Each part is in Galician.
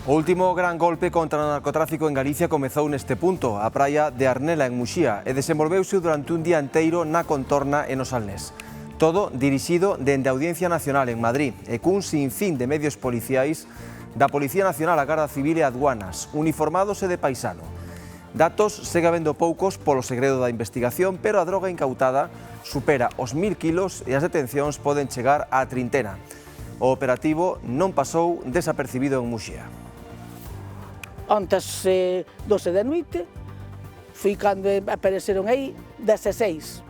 O último gran golpe contra o narcotráfico en Galicia comezou neste punto, a praia de Arnela, en Muxía, e desenvolveuse durante un día inteiro na contorna e no Salnés. Todo dirixido dende a Audiencia Nacional en Madrid e cun sinfín de medios policiais da Policía Nacional, a Garda Civil e aduanas, uniformados e de paisano. Datos segue habendo poucos polo segredo da investigación, pero a droga incautada supera os 1000 kilos e as detencións poden chegar á trintena. O operativo non pasou desapercibido en Muxía. Antes 12 da noite, foi cando apareceron aí 16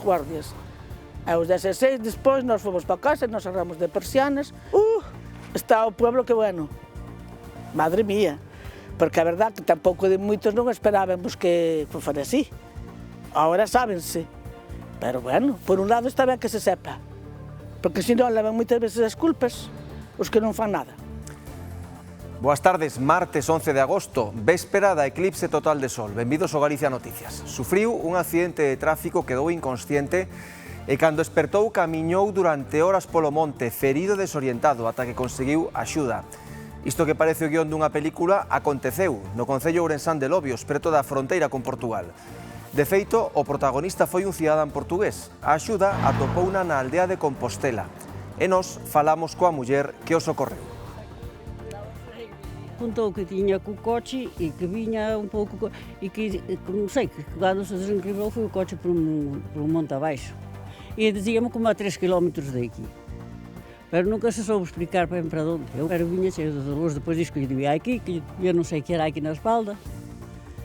guardias. E os 16 despois nos fomos para casa, nos cerramos de persianas. Está o pueblo que bueno, madre mía, porque a verdade que tampouco de moitos non esperábamos que fora así. Ahora sábense, pero bueno, por un lado está ben que se sepa, porque senón levan moitas veces as culpas os que non fan nada. Boas tardes, martes 11 de agosto, véspera da eclipse total de sol. Benvidos ao Galicia Noticias. Sufriu un accidente de tráfico, quedou inconsciente e cando despertou camiñou durante horas polo monte, ferido e desorientado, ata que conseguiu axuda. Isto que parece o guión dunha película aconteceu no concello ourensán de Lobios, preto da fronteira con Portugal. De feito, o protagonista foi un cidadán portugués. A axuda atopouna na aldea de Compostela e nós falamos coa muller que o socorreu. Contou que tiña co coche e que viña un pouco e que non sei, que cando se desencribou foi o coche por un monte abaixo. E dizíamos como a 3 km daqui. Pero nunca se soube explicar ben para onde. Eu viña cheio de dolores, depois diz que lle debía aquí, que eu non sei que era aquí na espalda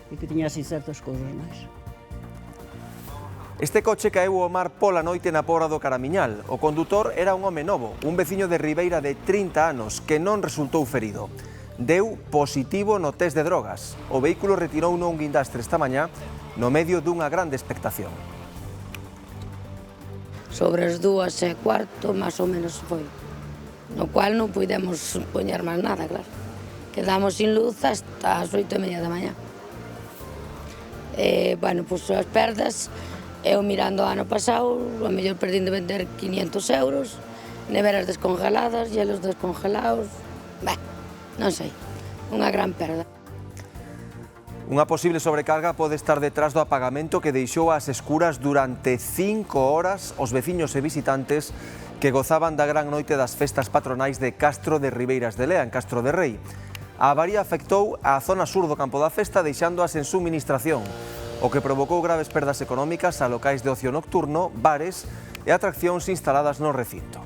e que tiña así certas cousas máis. Este coche caeu ao mar pola noite na Pobra do Caramiñal. O condutor era un home novo, un veciño de Ribeira de 30 anos, que non resultou ferido. Deu positivo no test de drogas. O vehículo retirouno un guindastre esta mañá no medio dunha grande expectación. Sobre as 2:15, máis ou menos foi, no cual non pudemos poñer máis nada, claro. Quedamos sin luz hasta as 8:30 da mañá. Bueno, pois as perdas, eu mirando o ano pasado, a mellor perdín de vender 500 euros, neveras descongeladas, hielos descongelados, non sei, unha gran perda. Unha posible sobrecarga pode estar detrás do apagamento que deixou ás escuras durante 5 horas os veciños e visitantes que gozaban da gran noite das festas patronais de Castro de Ribeiras de Lea, en Castro de Rei. A avaría afectou a zona sur do campo da festa, deixándoas en subministración, o que provocou graves perdas económicas a locais de ocio nocturno, bares e atraccións instaladas no recinto.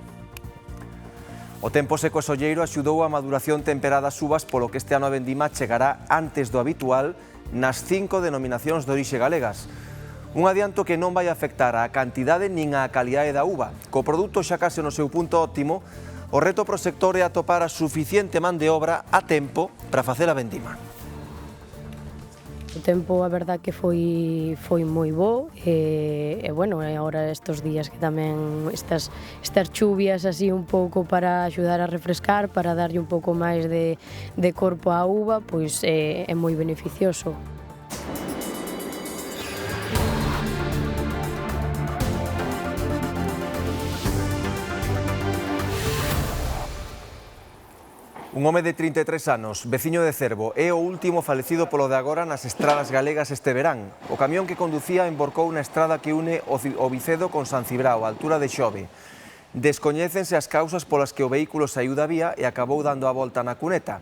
O tempo seco e solleiro axudou a maduración temperada das uvas, polo que este ano a vendima chegará antes do habitual nas 5 denominacións de orixe galegas. Un adianto que non vai afectar á cantidade nin á calidade da uva. Co produto xa case no seu punto óptimo, o reto pro sector é atopar a suficiente man de obra a tempo para facer a vendima. O tempo, a verdad que foi moi bo e bueno, agora estes días que tamén estas chuvias así un pouco para axudar a refrescar, para darlle un pouco máis de corpo á uva, pois é moi beneficioso. Un home de 33 anos, veciño de Cervo, é o último falecido polo de agora nas estradas galegas este verán. O camión que conducía emborcou na estrada que une o Vicedo con San Cibrao, a altura de Xove. Descoñécense as causas polas que o vehículo saiu da vía e acabou dando a volta na cuneta.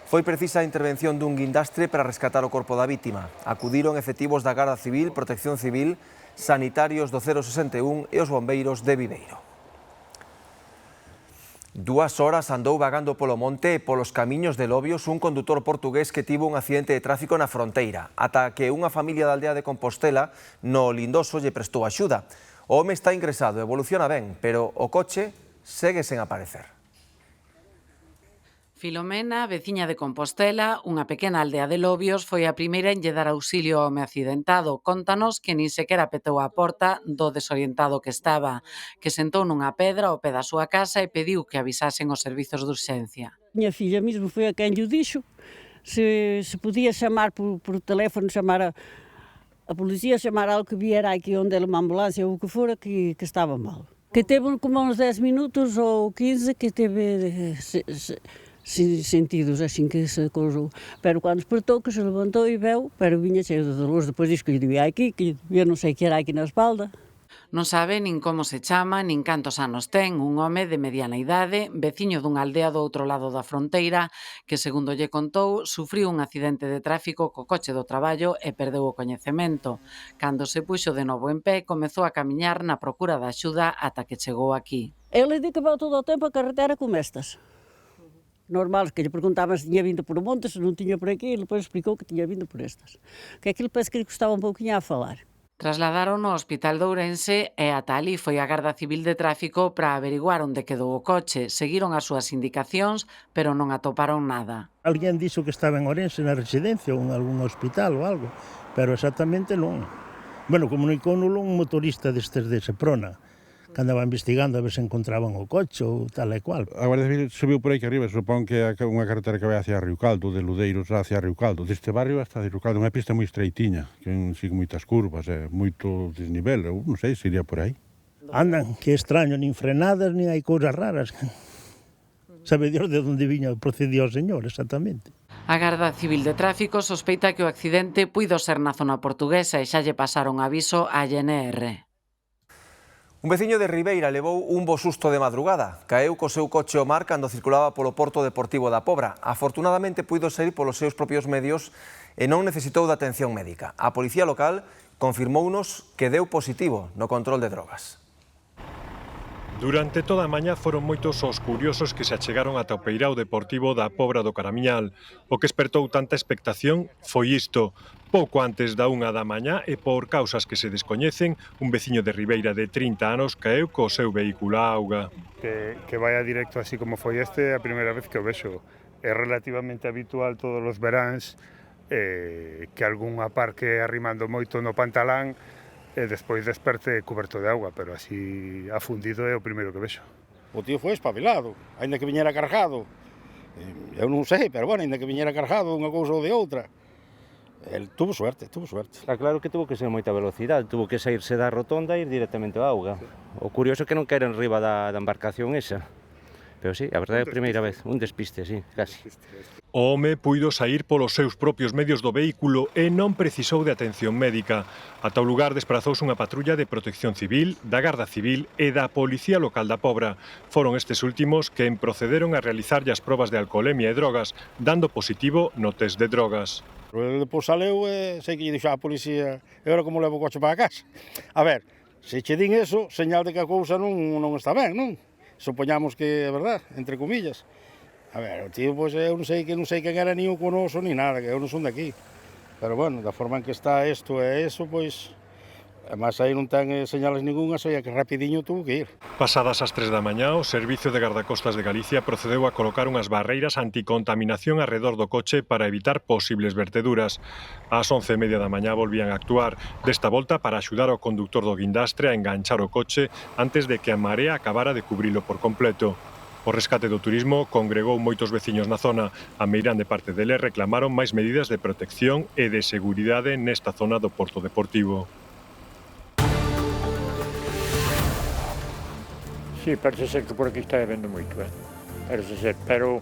Foi precisa a intervención dun guindastre para rescatar o corpo da vítima. Acudiron efectivos da Garda Civil, Protección Civil, sanitarios do 061 e os bombeiros de Viveiro. 2 horas andou vagando polo monte e polos camiños de Lobios un condutor portugués que tivo un accidente de tráfico na fronteira, ata que unha familia da aldea de Compostela, no Lindoso, lle prestou axuda. O home está ingresado, evoluciona ben, pero o coche segue sen aparecer. Filomena, veciña de Compostela, unha pequena aldea de Lobios, foi a primeira en lle dar auxilio ao home accidentado. Contanos que nin sequera petou a porta do desorientado que estaba, que sentou nunha pedra ao pé da súa casa e pediu que avisasen os servizos de urxencia. Miña filla mesmo foi a quen lle dixo se podía chamar por teléfono, chamar a policía, chamar algo que viera aquí onde era uma ambulancia ou o que fora que estaba mal. Que teve como uns 10 minutos ou 15 que teve sentidos assim que se cousou. Pero quando despertou, que se levantou e veu, pero viña cheio de dolores, depois diz que lle debía aquí, que eu non sei que era aquí na espalda. Non sabe nin como se chama, nin cantos anos ten, un home de mediana idade, veciño dunha aldea do outro lado da fronteira, que, segundo lle contou, sufriu un accidente de tráfico co coche do traballo e perdeu o coñecemento. Cando se puxo de novo en pé, comezou a camiñar na procura de axuda ata que chegou aquí. Ele di que veu todo o tempo a carretera como estas. Normal, que lle preguntaban se tiña vindo por o monte, se non tiña por aquí, e depois explicou que tiña vindo por estas. Que aquilo parece que lle costaba un pouquinho a falar. Trasladaron ao Hospital de Ourense e ata ali foi a Garda Civil de Tráfico para averiguar onde quedou o coche. Seguiron as súas indicacións, pero non atoparon nada. Alguén dixo que estaba en Ourense na residencia ou en algún hospital ou algo, pero exactamente non. Bueno, comunicóuno un motorista destes de Seprona, que andaba investigando a ver se encontraban o coche ou tal e cual. A Guardia Civil subiu por aí que arriba, supón que é unha carretera que vai hacia Río Caldo, de Ludeiros hacia Río Caldo, deste barrio hasta Río Caldo, unha pista moi estreitiña, que sigue moitas curvas, moito desnivel, eu non sei se iría por aí. Andan, que extraño, nin frenadas, nin hai cousas raras. Sabe Dios de onde viña procedía o señor, exactamente. A Garda Civil de Tráfico sospeita que o accidente puido ser na zona portuguesa e xa lle pasaron aviso á GNR. Un veciño de Ribeira levou un bo susto de madrugada. Caeu co seu coche ao mar cando circulaba polo Porto Deportivo da Pobra. Afortunadamente puido sair polos seus propios medios e non necesitou de atención médica. A policía local confirmounos que deu positivo no control de drogas. Durante toda a mañá foron moitos os curiosos que se achegaron ata o peirao deportivo da Pobra do Caramiñal. O que espertou tanta expectación foi isto. Pouco antes da 1 da mañá e por causas que se descoñecen, un veciño de Ribeira de 30 anos caeu co seu vehículo á auga. Que vaya directo así como foi este, a primeira vez que o vexo. É relativamente habitual todos os veráns que algún aparque arrimando moito no pantalán e despois desperte coberto de auga, pero así afundido é o primeiro que vexo. O tío foi espabilado, aínda que viñera cargado. Eu non sei, pero bueno, aínda que viñera cargado unha cousa ou de outra. El tuvo suerte, tuvo suerte. Está claro que tuvo que ser moita velocidade, tuvo que saírse da rotonda e ir directamente á auga. O curioso é que non caera en riba da embarcación esa. Pero sí, a verdade é a primeira vez, un despiste, sí, casi. O home puido saír polos seus propios medios do vehículo e non precisou de atención médica. Ata o lugar desprazouse unha patrulla de Protección Civil, da Garda Civil e da Policía Local da Pobra. Foron estes últimos quen procederon a realizarlle as probas de alcoholemia e drogas, dando positivo no test de drogas. Depois saleu e sei que lle dixo a policía, e agora como levo o coche para a casa? A ver, se che din eso, señal de que a cousa non está ben, non? Supoñamos que é verdad, entre comillas. A ver, o tío, pois, eu non sei quen era ni o conoso ni nada, que eu non son de aquí. Pero, bueno, da forma en que está isto e eso, pois, además aí non ten señales ningunhas, oia que rapidiño tuvo que ir. Pasadas as 3 da mañá, o Servicio de Gardacostas de Galicia procedeu a colocar unhas barreiras anticontaminación arredor do coche para evitar posibles verteduras. Ás 11:30 da mañá volvían a actuar, desta volta para axudar ao conductor do guindastre a enganchar o coche antes de que a marea acabara de cubrilo por completo. O rescate do turismo congregou moitos veciños na zona. A meirande parte deles reclamaron máis medidas de protección e de seguridade nesta zona do Porto Deportivo. Sí, parece ser que por aquí está vendo moito, parece ser, pero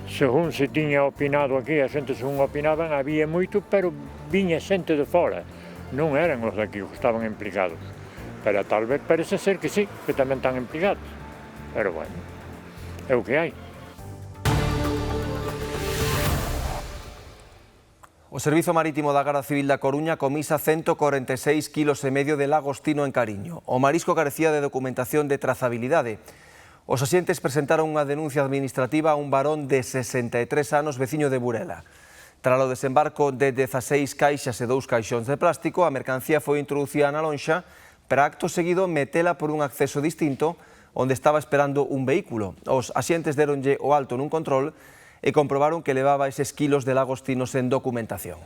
según se tiña opinado aquí, a xente según opinaban, había moito, pero viña xente de fora, non eran os daqui os que estaban implicados, pero tal vez parece ser que sí, que tamén están implicados, pero bueno, é o que hai. O Servizo Marítimo da Garda Civil da Coruña comisa 146,5 kg de lagostino en Cariño. O marisco carecía de documentación de trazabilidade. Os axentes presentaron unha denuncia administrativa a un varón de 63 anos veciño de Burela. Tras o desembarco de 16 caixas e 2 caixóns de plástico, a mercancía foi introducida na lonxa para acto seguido metela por un acceso distinto onde estaba esperando un vehículo. Os axentes deronlle o alto nun control e comprobaron que levaba eses kilos de lagostinos en documentación.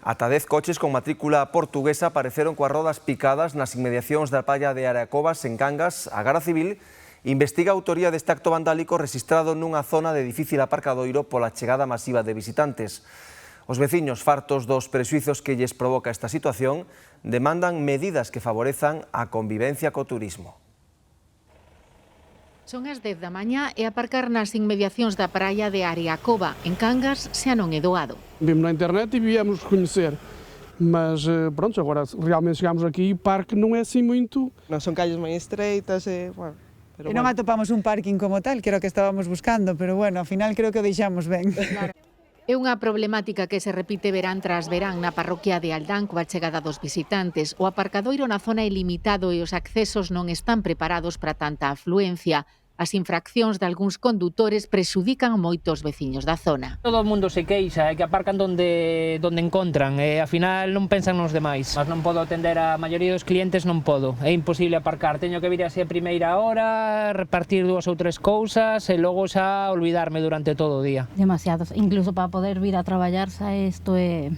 Ata 10 coches con matrícula portuguesa apareceron coas rodas picadas nas inmediacións da praia de Aracobas, en Cangas. A Garda Civil investiga a autoría deste acto vandálico rexistrado nunha zona de difícil aparcadoiro pola chegada masiva de visitantes. Os veciños, fartos dos prexuizos que lles provoca esta situación, demandan medidas que favorezan a convivencia co turismo. Son as 10 da mañá e aparcar nas inmediacións da praia de Ariacova, en Cangas, xa non é doado. Vimos na internet e viemos conhecer, mas pronto, agora realmente chegámos aqui e o parque non é assim muito... Non son calles moi estreitas e, bueno... E non atopamos un parking como tal, que era o que estábamos buscando, pero bueno, ao final creo que o deixamos ben. Claro. É unha problemática que se repite verán tras verán na parroquia de Aldán coa chegada dos visitantes. O aparcadoiro na zona é limitado e os accesos non están preparados para tanta afluencia. As infraccións de algúns condutores prexudican moitos veciños da zona. Todo o mundo se queixa, que aparcan donde encontran, e ao final non pensan nos demais. Mas non podo atender a maioría dos clientes, non podo. É imposible aparcar, teño que vir así a primeira hora, repartir 2 ou 3 cousas e logo xa olvidarme durante todo o día. Demasiados, incluso para poder vir a traballar, isto é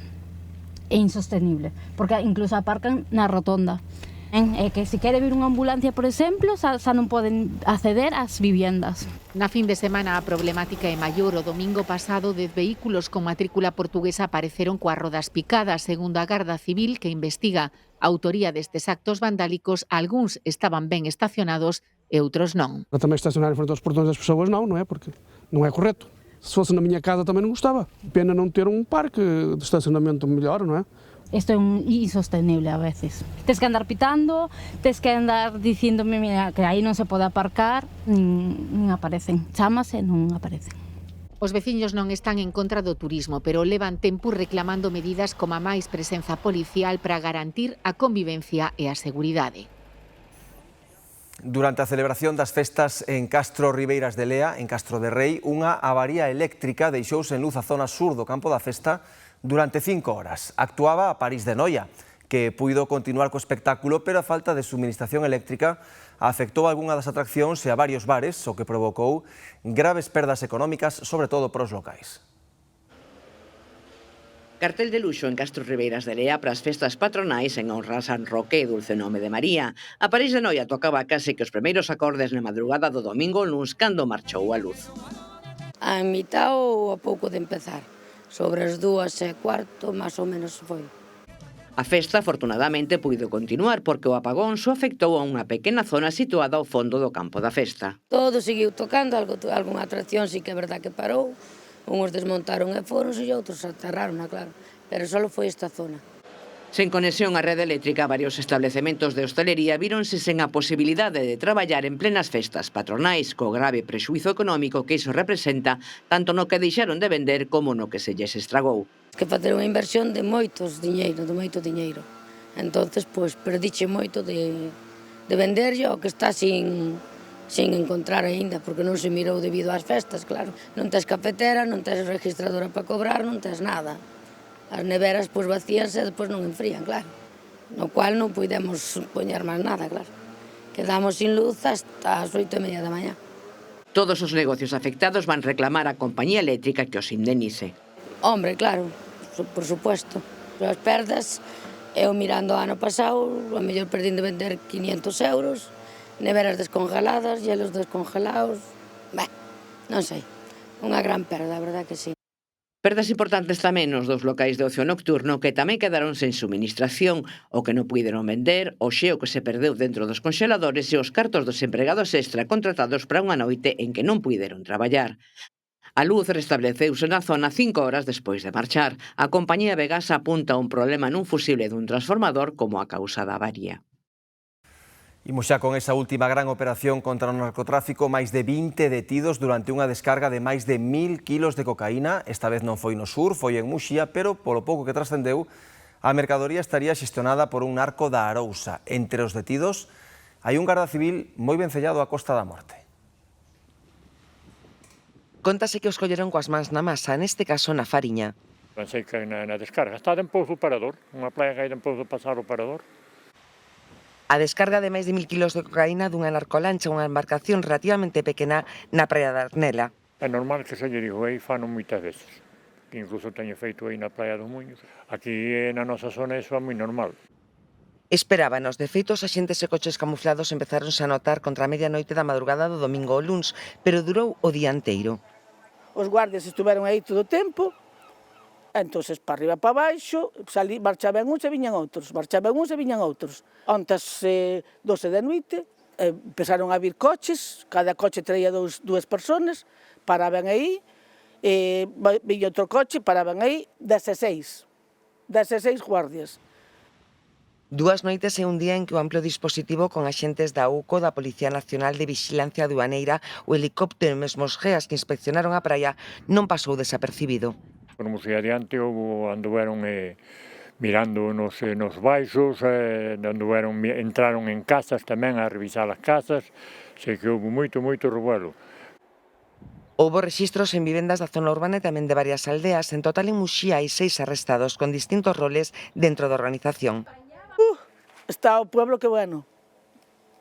insostenible, porque incluso aparcan na rotonda. É que se quere vir unha ambulancia, por exemplo, xa non poden acceder ás viviendas. Na fin de semana a problemática é maior. O domingo pasado 10 vehículos con matrícula portuguesa apareceron coas rodas picadas. Segundo a Garda Civil, que investiga a autoría destes actos vandálicos, algúns estaban ben estacionados e outros non. Tamén estacionar en frente aos portões das persoas non é? Porque non é correcto. Se fosse na miña casa tamén non gostaba. Pena non ter un parque de estacionamento mellor, non é? Isto é insostenible a veces. Tes que andar pitando, tes que andar dicíndome que aí non se pode aparcar, nin aparecen. Chámase, non aparecen. Os veciños non están en contra do turismo, pero levan tempo reclamando medidas como a máis presenza policial para garantir a convivencia e a seguridade. Durante a celebración das festas en Castro Ribeiras de Lea, en Castro de Rei, unha avaría eléctrica deixouse en luz a zona sur do campo da festa durante 5 horas. Actuaba a París de Noia, que puido continuar co espectáculo, pero a falta de suministración eléctrica afectou a algunha das atraccións e a varios bares, o que provocou graves perdas económicas, sobre todo para os locais. Cartel de luxo en Castro Ribeiras de Lea para as festas patronais en honra a San Roque e Dulce Nome de María. A París de Noia tocaba case que os primeiros acordes na madrugada do domingo luns cando marchou a luz. A mitad ou a pouco de empezar. Sobre as 2:15, máis ou menos foi. A festa, afortunadamente, puido continuar porque o apagón só afectou a unha pequena zona situada ao fondo do campo da festa. Todo seguiu tocando, algunha atracción sí que é verdad que parou. Uns desmontaron e foronse e outros aterraron, claro. Pero só foi esta zona. Sen conexión á rede eléctrica, varios establecementos de hostalería víronse sen a posibilidade de traballar en plenas festas patronais, co grave prexuízo económico que iso representa, tanto no que deixaron de vender como no que se lles estragou. Que facer unha inversión de moito diñeiro. Entonces, pois, perdiche moito de vender o que está sin encontrar aínda, porque non se mirou debido ás festas, claro. Non tes cafetera, non tes registradora para cobrar, non tes nada. As neveras pois vacíanse e depois non enfrían, claro. No cual non podemos poñer máis nada, claro. Quedamos sin luz hasta as 8:30 da mañá. Todos os negocios afectados van reclamar á compañía eléctrica que os indemnice. Hombre, claro, por supuesto. As perdas, eu mirando o ano pasado, a mellor perdín de vender 500 euros, neveras descongeladas, hielos descongelados, non sei, unha gran perda, a verdad que sí. Perdas importantes tamén nos dos locais de ocio nocturno que tamén quedaron sen suministración, o que non puideron vender, o xeo que se perdeu dentro dos congeladores e os cartos dos empregados extra contratados para unha noite en que non puideron traballar. A luz restableceuse na zona 5 horas despois de marchar. A compañía Vegas apunta un problema nun fusible dun transformador como a causa da avaría. Imos xa con esa última gran operación contra o narcotráfico, máis de 20 detidos durante unha descarga de máis de 1000 kilos de cocaína. Esta vez non foi no sur, foi en Muxía, pero polo pouco que trascendeu, a mercadoría estaría xestionada por un narco da Arousa. Entre os detidos hai un garda civil moi vencellado á Costa da Morte. Contase que os colleron coas mans na masa, neste caso na Fariña. Pensei que na descarga. Está en Pouso Parador, unha playa que hai en Pouso Pasar o Parador. A descarga de máis de 1000 kilos de cocaína dunha narcolancha, unha embarcación relativamente pequena na praia da Arnela. É normal que se lle digo, aí fano moitas veces. Que incluso teño feito aí na praia dos Muños. Aquí na nosa zona iso é moi normal. Esperábanos, de feito os axentes e coches camuflados empezáronse a notar contra a medianoite da madrugada do domingo ao luns, pero durou o día inteiro. Os guardias estuveron aí todo o tempo, entonces para arriba e para baixo, marchaban uns e viñan outros, marchaban uns e viñan outros. Ontas 12 da noite, empezaron a vir coches, cada coche traía dúas personas, paraban aí, viña outro coche, paraban aí, 16 guardias. 2 noites e un día en que o amplo dispositivo con axentes da UCO, da Policía Nacional de Vixilancia Aduaneira, o helicóptero e mesmo os GEAs que inspeccionaron a praia non pasou desapercibido. Como se adiante anduveron mirando nos baixos, entraron en casas tamén a revisar as casas, sei que houve moito revuelo. Houbo rexistros en vivendas da zona urbana e tamén de varias aldeas. En total en Muxía hai 6 arrestados con distintos roles dentro da organización. Está o pueblo que bueno,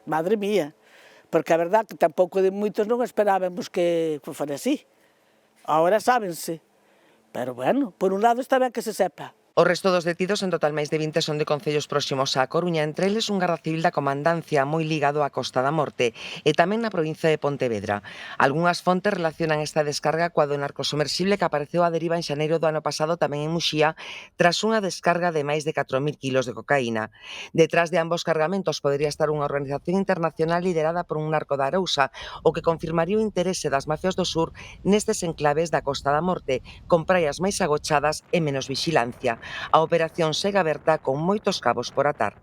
madre mía, porque a verdad que tampouco de moitos non esperábamos que fora así. Ahora sábense, pero bueno, por un lado está ben que se sepa. O resto dos detidos, en total máis de 20, son de concellos próximos á Coruña, entre eles un garda civil da Comandancia moi ligado á Costa da Morte e tamén na provincia de Pontevedra. Algunhas fontes relacionan esta descarga coa do narcosumersible que apareceu a deriva en xaneiro do ano pasado tamén en Muxía tras unha descarga de máis de 4.000 kilos de cocaína. Detrás de ambos cargamentos podería estar unha organización internacional liderada por un narco da Arousa, o que confirmaría o interese das mafias do sur nestes enclaves da Costa da Morte, con praias máis agochadas e menos vixilancia. A operación segue aberta con moitos cabos por atar.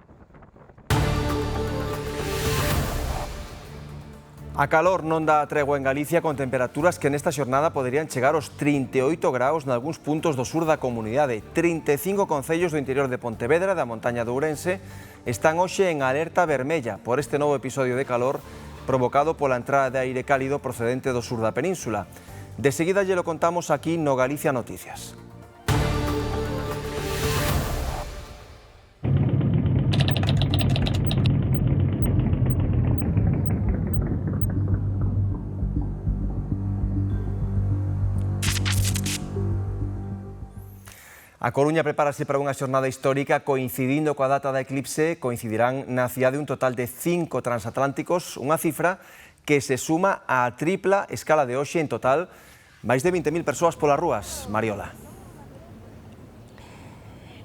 A calor non dá tregua en Galicia con temperaturas que nesta xornada poderían chegar aos 38 graus nalgúns puntos do sur da comunidade. 35 concellos do interior de Pontevedra e da montaña de Ourense están hoxe en alerta vermella por este novo episodio de calor provocado pola entrada de aire cálido procedente do sur da península. De seguida lle lo contamos aquí no Galicia Noticias. A Coruña prepárase para unha xornada histórica coincidindo coa data da eclipse. Coincidirán na cidade un total de 5 transatlánticos, unha cifra que se suma á tripla escala de hoxe. En total, máis de 20.000 persoas polas rúas. Mariola.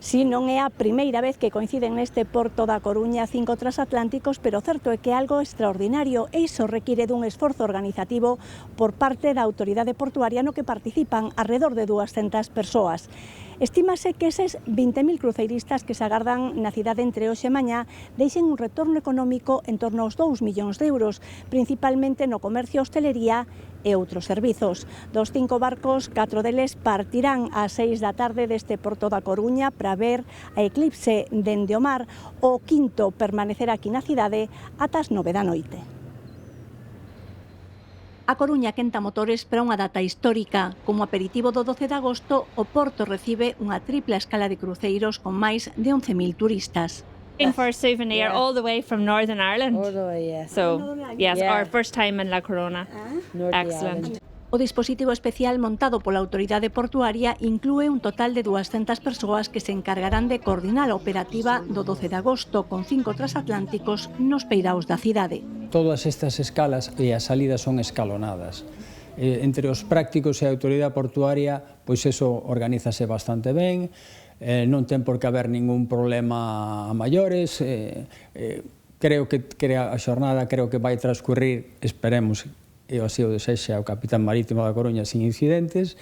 Si non é a primeira vez que coinciden neste porto da Coruña 5 transatlánticos, pero certo é que algo extraordinario e iso require dun esforzo organizativo por parte da autoridade portuaria no que participan alrededor de 200 persoas. Estímase que eses 20.000 cruceiristas que se agardan na cidade entre hoxe e mañá deixen un retorno económico en torno aos 2 millóns de euros, principalmente no comercio, hostelería e outros servizos. Dos 5 barcos, 4 deles partirán ás 6 da tarde deste porto da Coruña para ver a eclipse dende o mar. O quinto permanecerá aquí na cidade ata as 9 da noite. A Coruña quenta motores para unha data histórica. Como aperitivo do 12 de agosto, o porto recibe unha tripla escala de cruceiros con máis de 11.000 turistas. For a souvenir all the way from Northern Ireland. All the way, yes. So, yes, our first time in La Corona. Excellent. O dispositivo especial montado pola autoridade portuaria inclúe un total de 200 persoas que se encargarán de coordinar a operativa do 12 de agosto con 5 transatlánticos nos peiraos da cidade. Todas estas escalas e as salidas son escalonadas. Entre os prácticos e a autoridade portuaria, pois eso organízase bastante ben, non ten por que haber ningún problema a maiores, creo que a xornada vai transcurrir, esperemos, e así o desexa o capitán marítimo da Coruña sin incidentes.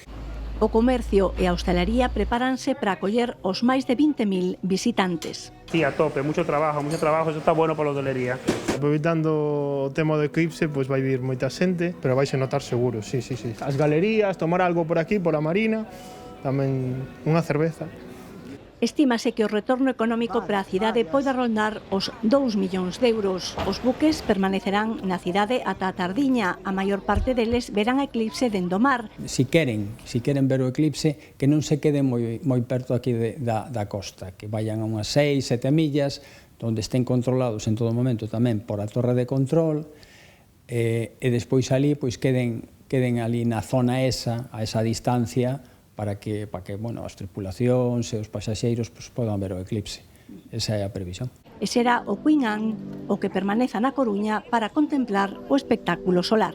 O comercio e a hostalería prepáranse para acoller os máis de 20.000 visitantes. Sí, a tope, mucho trabajo, eso está bueno para a hostelería. Aproveitando o tema do eclipse, pois vai vir moita xente, pero vaise notar seguro, sí. As galerías, tomar algo por aquí, por a Marina, tamén unha cerveza. Estímase que o retorno económico para a cidade poida rondar os 2 millóns de euros. Os buques permanecerán na cidade ata a tardiña. A maior parte deles verán a eclipse dende o mar. Si queren ver o eclipse, que non se queden moi perto aquí da costa, que vayan a unhas 6-7 millas, onde estén controlados en todo momento tamén por a torre de control, e despois ali queden ali na zona esa, a esa distancia, para que as tripulacións e os pasaxeiros podan ver o eclipse. Esa é a previsión. E será o Queen Anne o que permaneza na Coruña para contemplar o espectáculo solar.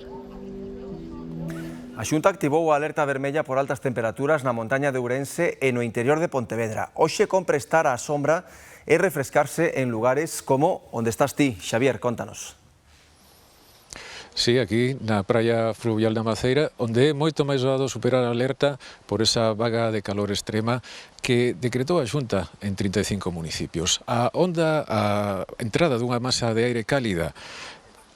A Xunta activou a alerta vermella por altas temperaturas na montaña de Ourense e no interior de Pontevedra. Hoxe compre estar á sombra e refrescarse en lugares como onde estás ti. Xavier, contanos. Sí, aquí na praia fluvial da Maceira, onde é moito máis doado superar a alerta por esa vaga de calor extrema que decretou a Xunta en 35 municipios. A entrada dunha masa de aire cálida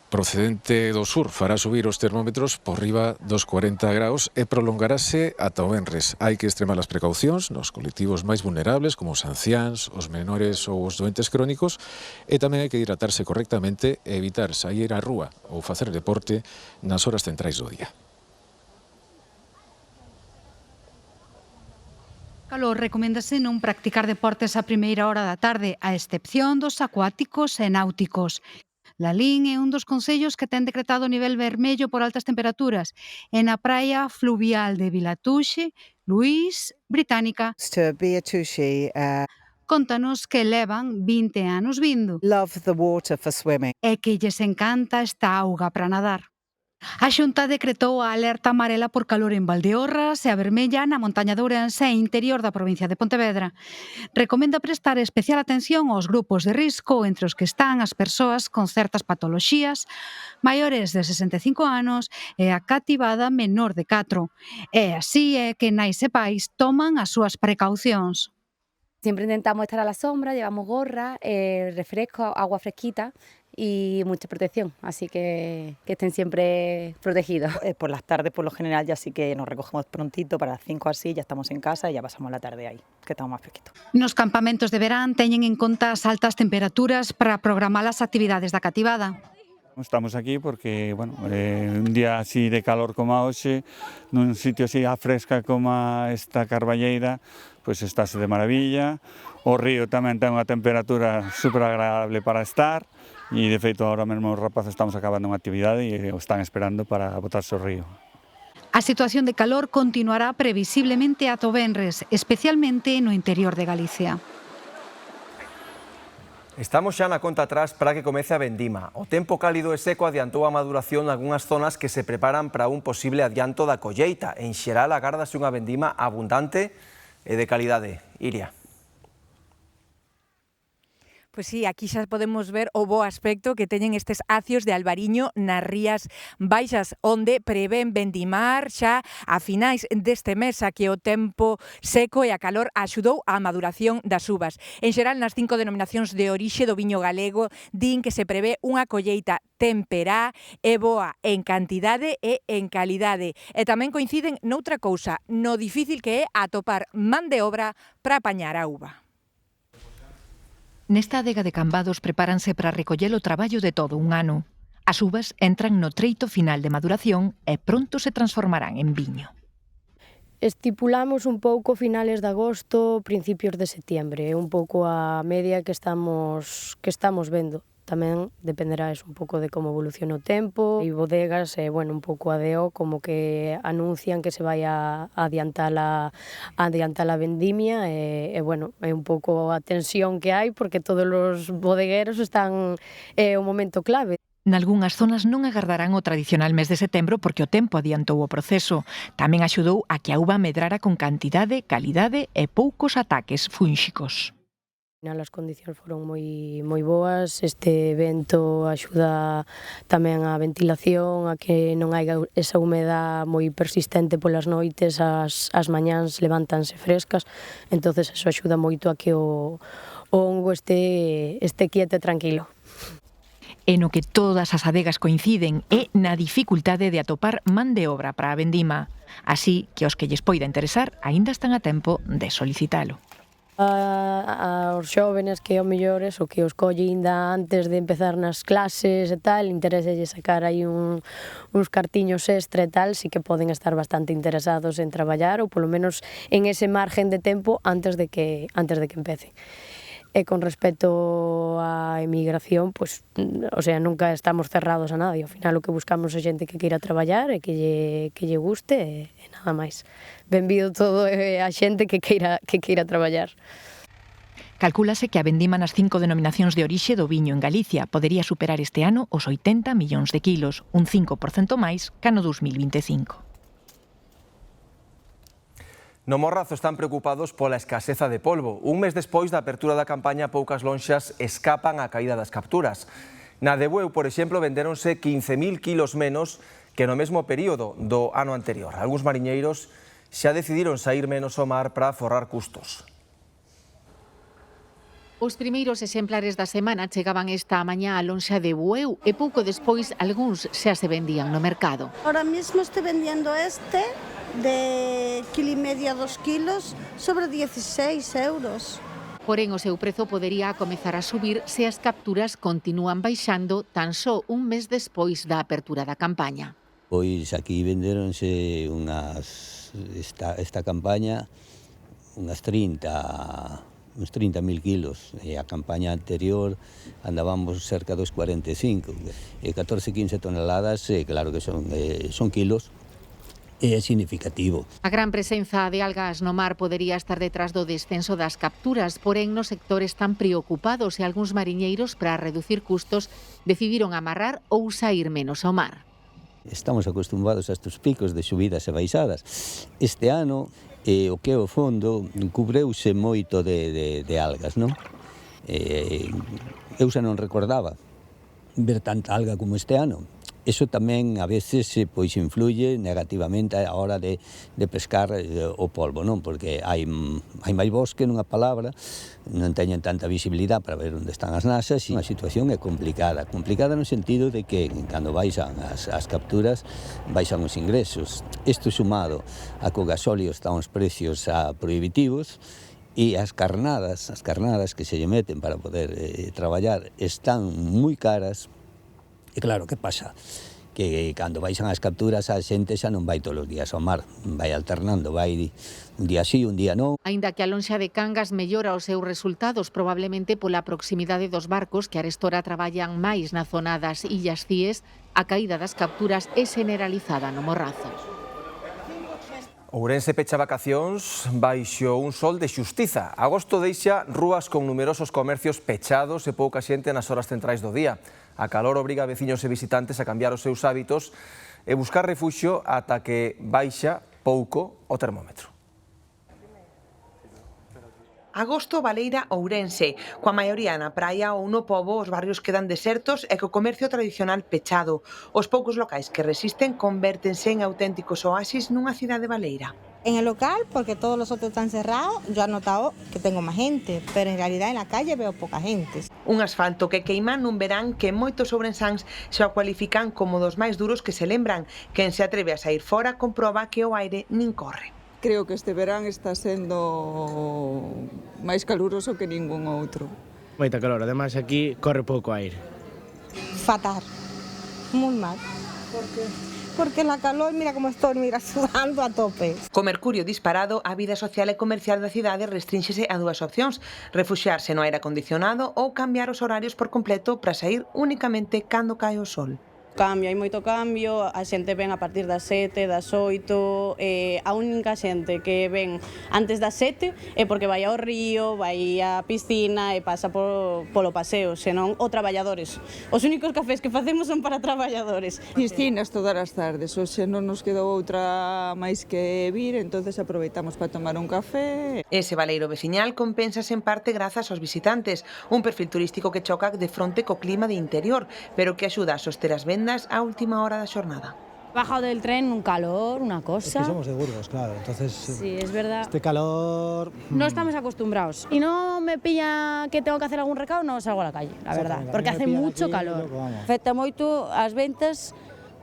procedente do sur fará subir os termómetros por riba dos 40 graus e prolongarase ata o venres. Hai que extremar as precaucións nos colectivos máis vulnerables, como os anciáns, os menores ou os doentes crónicos, e tamén hai que hidratarse correctamente e evitar sair á rúa ou facer deporte nas horas centrais do día. Calor, recoméndase non practicar deportes a primeira hora da tarde, a excepción dos acuáticos e náuticos. Lalín é un dos concellos que ten decretado nivel vermello por altas temperaturas. E na praia fluvial de Vilatuxe, Luís, Británica, contanos que levan 20 anos vindo e que lles encanta esta auga para nadar. A Xunta decretou a alerta amarela por calor en Valdeorras e a vermella na montaña de Ourense e interior da provincia de Pontevedra. Recomenda prestar especial atención aos grupos de risco, entre os que están as persoas con certas patoloxías, maiores de 65 anos e a cativada menor de 4. E así é que nais e pais toman as súas precaucións. Siempre intentamos estar a la sombra, llevamos gorra, refresco, agua fresquita y mucha protección, así que estén siempre protegidos. Por las tardes, por lo general, ya sí que nos recogemos prontito, para las 5 así, ya estamos en casa y ya pasamos la tarde ahí, que estamos más fresquitos. Nos campamentos de verán teñen en conta as altas temperaturas para programar as actividades da cativada. Estamos aquí porque, bueno, un día así de calor como hoxe, nun sitio así a fresca como esta Carballeira, pois estáse de maravilla. O río tamén ten unha temperatura super agradable para estar e, de feito, agora mesmo os rapaces estamos acabando unha actividade e o están esperando para botarse ao río. A situación de calor continuará previsiblemente ata o venres, especialmente no interior de Galicia. Estamos xa na conta atrás para que comece a vendima. O tempo cálido e seco adiantou a maduración nalgúnas zonas que se preparan para un posible adianto da colleita. En xeral, agárdase unha vendima abundante e de calidade. Iria. Pois sí, aquí xa podemos ver o bo aspecto que teñen estes acios de albariño nas Rías Baixas, onde prevén vendimar xa a finais deste mes, a que o tempo seco e a calor axudou á maduración das uvas. En xeral, nas 5 denominacións de orixe do viño galego, din que se prevé unha colleita temperá e boa en cantidade e en calidade. E tamén coinciden noutra cousa, no difícil que é atopar man de obra para apañar a uva. Nesta adega de Cambados prepáranse para recoller o traballo de todo un ano. As uvas entran no treito final de maduración e pronto se transformarán en viño. Estipulamos un pouco finales de agosto, principios de setembro, un pouco a media que estamos vendo. Tamén dependerá un pouco de como evoluciona o tempo e bodegas, bueno, un pouco adeo como que anuncian que se vai a adiantar a vendimia e bueno, é un pouco a tensión que hai porque todos os bodegueros están un momento clave. Nalgúnas zonas non agardarán o tradicional mes de setembro porque o tempo adiantou o proceso. Tamén axudou a que a uva medrara con cantidade, calidade e poucos ataques fúnxicos. As condicións foron moi boas, este vento axuda tamén a ventilación, a que non hai esa humedad moi persistente polas noites, as mañáns levántanse frescas, entonces eso axuda moito a que o hongo este quieto e tranquilo. E no que todas as adegas coinciden é na dificultade de atopar man de obra para a vendima. Así que os que lles poida interesar aínda están a tempo de solicitalo. Aos xóvenes que ao mellor o que os colle ainda antes de empezar nas clases e tal, interéselle sacar aí uns cartiños extra e tal, sí que poden estar bastante interesados en traballar ou polo menos en ese margen de tempo antes de que empece. E con respecto á emigración, pois, o sea, nunca estamos cerrados a nada e ao final o que buscamos é xente que queira traballar e que lle guste e nada máis. Benvido todo a xente que queira traballar. Calcúlase que a vendima nas 5 denominacións de orixe do viño en Galicia podería superar este ano os 80 millóns de kilos, un 5% máis que no 2025. No Morrazo están preocupados pola escaseza de polvo. Un mes despois da apertura da campaña, poucas lonxas escapan á caída das capturas. Na de Bueu, por exemplo, vendéronse 15.000 kilos menos que no mesmo período do ano anterior. Algúns mariñeiros xa decidiron saír menos ao mar para aforrar custos. Os primeiros exemplares da semana chegaban esta mañá á lonxa de Bueu e pouco despois algúns xa se vendían no mercado. Ahora mismo estoy vendiendo este de 1,5 kg a 2 kilos sobre 16 euros. Porén, o seu prezo podería comezar a subir se as capturas continúan baixando tan só un mes despois da apertura da campaña. Pois aquí vendéronse esta campaña uns 30.000 kilos, e a campaña anterior andábamos cerca dos 45, e 14-15 toneladas, claro que son kilos, é significativo. A gran presenza de algas no mar podería estar detrás do descenso das capturas, porén no sector están preocupados e algúns mariñeiros, para reducir custos, decidiron amarrar ou saír menos ao mar. Estamos acostumbrados a estes picos de subidas e baixadas. Este ano, o que é o fondo, cubreuse moito de algas, non? Eu xa non recordaba ver tanta alga como este ano. Eso tamén a veces pois influye negativamente a hora de pescar o polvo, non? Porque hai máis bosque, nunha palabra, non teñen tanta visibilidade para ver onde están as nasas, e a situación é complicada. Complicada no sentido de que cando baixan as capturas, baixan os ingresos. Isto sumado a que o gasóleo está a uns precios prohibitivos, e as carnadas que se lle meten para poder traballar están moi caras. E claro, que pasa? Que cando baixan as capturas a xente xa non vai todos os días ao mar, vai alternando, vai un día sí, un día non. Aínda que a lonxa de Cangas mellora os seus resultados probablemente pola proximidade dos barcos que arestora traballan máis na zona das Illas Cíes, a caída das capturas é generalizada no Morrazo. Ourense pecha vacacións baixo un sol de xustiza. Agosto deixa rúas con numerosos comercios pechados e pouca xente nas horas centrais do día. A calor obriga a veciños e visitantes a cambiar os seus hábitos e buscar refuxio ata que baixa pouco o termómetro. Agosto baleira Ourense, coa maioría na praia ou no pobo, os barrios quedan desertos e co comercio tradicional pechado. Os poucos locais que resisten convértense en auténticos oasis nunha cidade baleira. En el local, porque todos los otros están cerrados, yo he notado que tengo más gente, pero en realidad en la calle veo poca gente. Un asfalto que queima nun verán que moitos ourensáns xa o cualifican como dos máis duros que se lembran. Quen se atreve a sair fora comproba que o aire nin corre. Creo que este verán está sendo máis caluroso que ningún outro. Moita calor, ademais aquí corre pouco aire. Fatal, moi mal. Por qué? Porque la calor, mira como estou, mira, sudando a tope. Co mercurio disparado, a vida social e comercial da cidade restrínxese a dúas opcións: refuxiarse no aire acondicionado ou cambiar os horarios por completo para sair únicamente cando cae o sol. Cambio, hai moito cambio, a xente ven a partir das 7, das 8, a única xente que ven antes das 7 é porque vai ao río, vai á piscina e pasa polo paseo, senón o traballadores. Os únicos cafés que facemos son para traballadores. Piscinas todas as tardes, hoxe non nos quedou outra máis que vir, entonces aproveitamos para tomar un café. Ese baleiro veciñal compénsase en parte grazas aos visitantes, un perfil turístico que choca de fronte co clima de interior, pero que axuda a soster as vendas a última hora da xornada. Bajado del tren, un calor, una cosa. Es que somos de Burgos, claro, entonces... Sí, es verdad. Este calor... No estamos acostumbrados. Y no me pilla que tengo que hacer algún recado, no salgo a la calle, la verdad, porque hace mucho calor. Afecta moito as ventas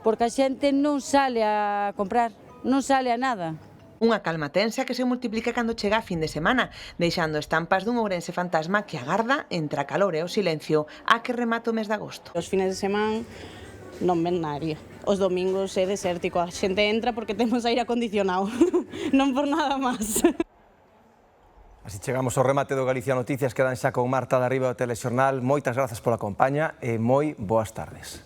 porque a xente non sale a comprar, non sale a nada. Unha calma tensa que se multiplica cando chega a fin de semana, deixando estampas dun Ourense fantasma que agarda entre a calor e o silencio a que remata o mes de agosto. Os fines de semana non ven nadie. Os domingos é desértico, a xente entra porque temos aire acondicionado, non por nada máis. Así chegamos ao remate do Galicia Noticias, quedan xa con Marta de Arriba do Telexornal. Moitas grazas pola compaña e moi boas tardes.